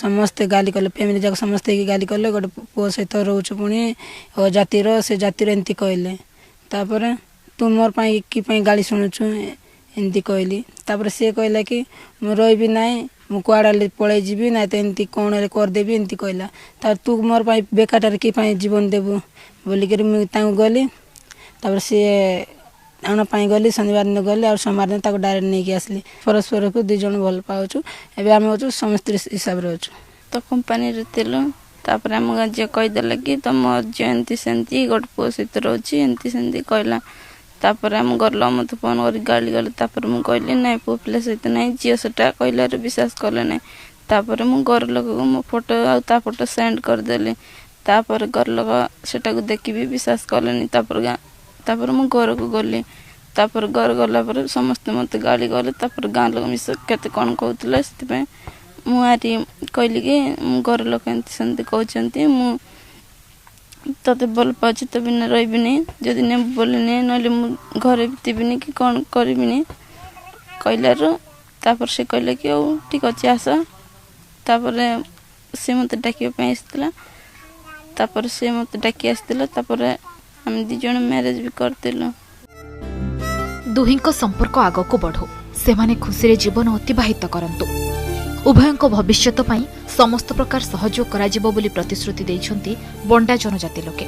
समस्ते गाली कले फैमिली जाक समस्ते गाली कले गोटे पुओ सहित रोच पुणी जातिर से जातिर एमती कहले तापर तू मोर कि गाली शुणुचु एमती कहली तापर सी कहला कि मु रही ना मु कुआड़े पलि जी ना तो एमती कौन करदेवी एमती कहला तार तू मोर बेकार कि जीवन देबू बोलिक मुझे गली तापर सी आना गली शनिवार दिन गली और सोमवार दिन डायरेक्ट नहीं आसली परस्पर को दुई जन भल पाचु एवं आम हो समस्त हिसाब से अच्छु तो कंपानी थिलु तापर आम जे कहीदेला कि तुम झी एमती सेमती गोटे पुओ सहित रोचे एमती सेमती कहला तापर आम घर लोग मत फोन कर गाली गले तापर मुझे कहली ना पुओ पिला सहित ना झील सेटा कहला विश्वास कले ना तापर मु घर लोक को मो फोटो आ फोटो सेंड करदेली तापर घर लोक सेटा को देखी भी विश्वास कले तापर मु घर को गली तापर घर गला पर समस्त मत गाली गले तापर गाँ लोक मिस केते कौन कहते से मुझे कहली कि घर लोक एमती सेमती कहते मु ते भल पाची तो बिना रही जदि ने बोलनी ना घरे बीतबी कि कौन करी कहलारू तापर से कहले कि ठीक अच्छे आस तापर से मत डाकिया आसला तापर से मत डाकी आसला तापर आम दी जन मैरिज भी करतिलु दुहिंको संपर्क आगको बढ़ो सेमाने खुशी रे जीवन अतिबाहित करंतु उभयंको भविष्यत पई समस्त प्रकार सहयोग कराजिबो बोली प्रतिश्रुति दैछंती बंडा जनजाति लोके।